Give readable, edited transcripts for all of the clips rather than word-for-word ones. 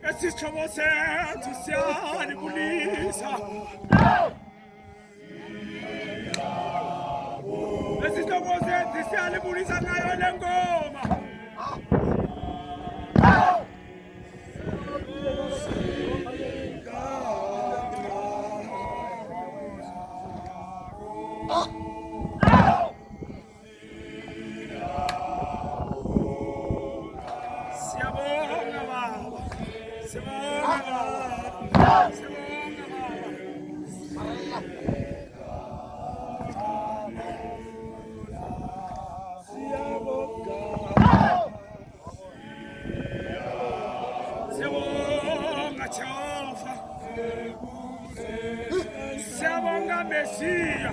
Esichamose tusiani bulisa Esichamose tusiani bulisa nayo lengoma Siyabonga baba Siyabonga baba Siyabonga Jehova Siyabonga Mesiya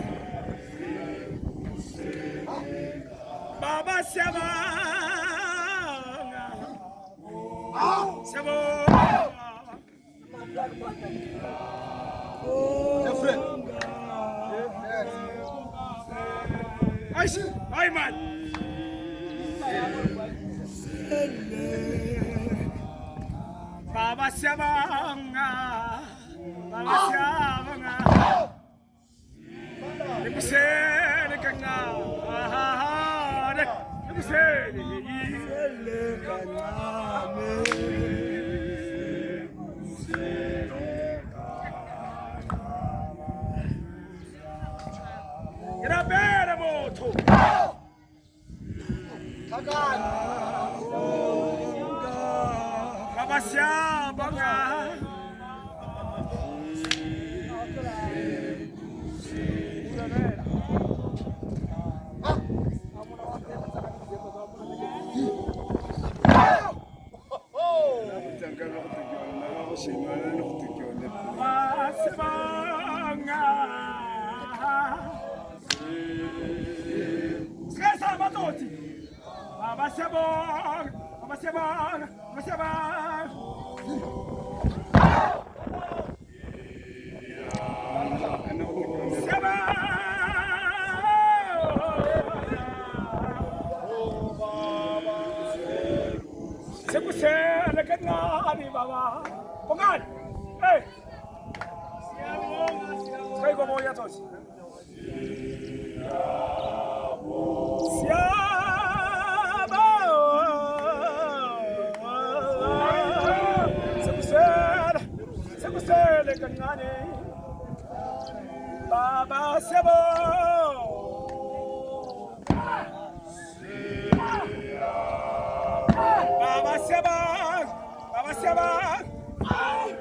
Baba Siyabonga Siyabonga Ay man Baba Siyabonga Baba Siyabonga Nibusene kanga Nibusene kanga Irabere moto Kagan Baba Siyabonga Baba Siyabonga Baba Siyabonga Baba Siyabonga Sekusele kanani baba Pongan Hey Kaya ko mo yatos Sekusele kanani Baba Siyabonga Baba Siyabonga Baba Siyabonga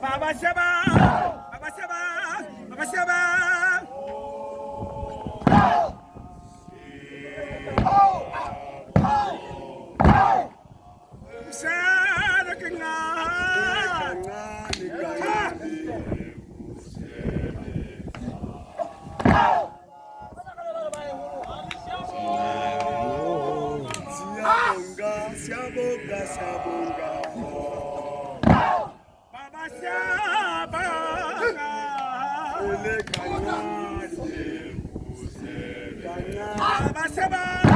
Baba Siyabonga Baba Siyabonga Baba Siyabonga Sana kanga Siyabonga Siyabonga Baba Siyabonga Baba Siyabonga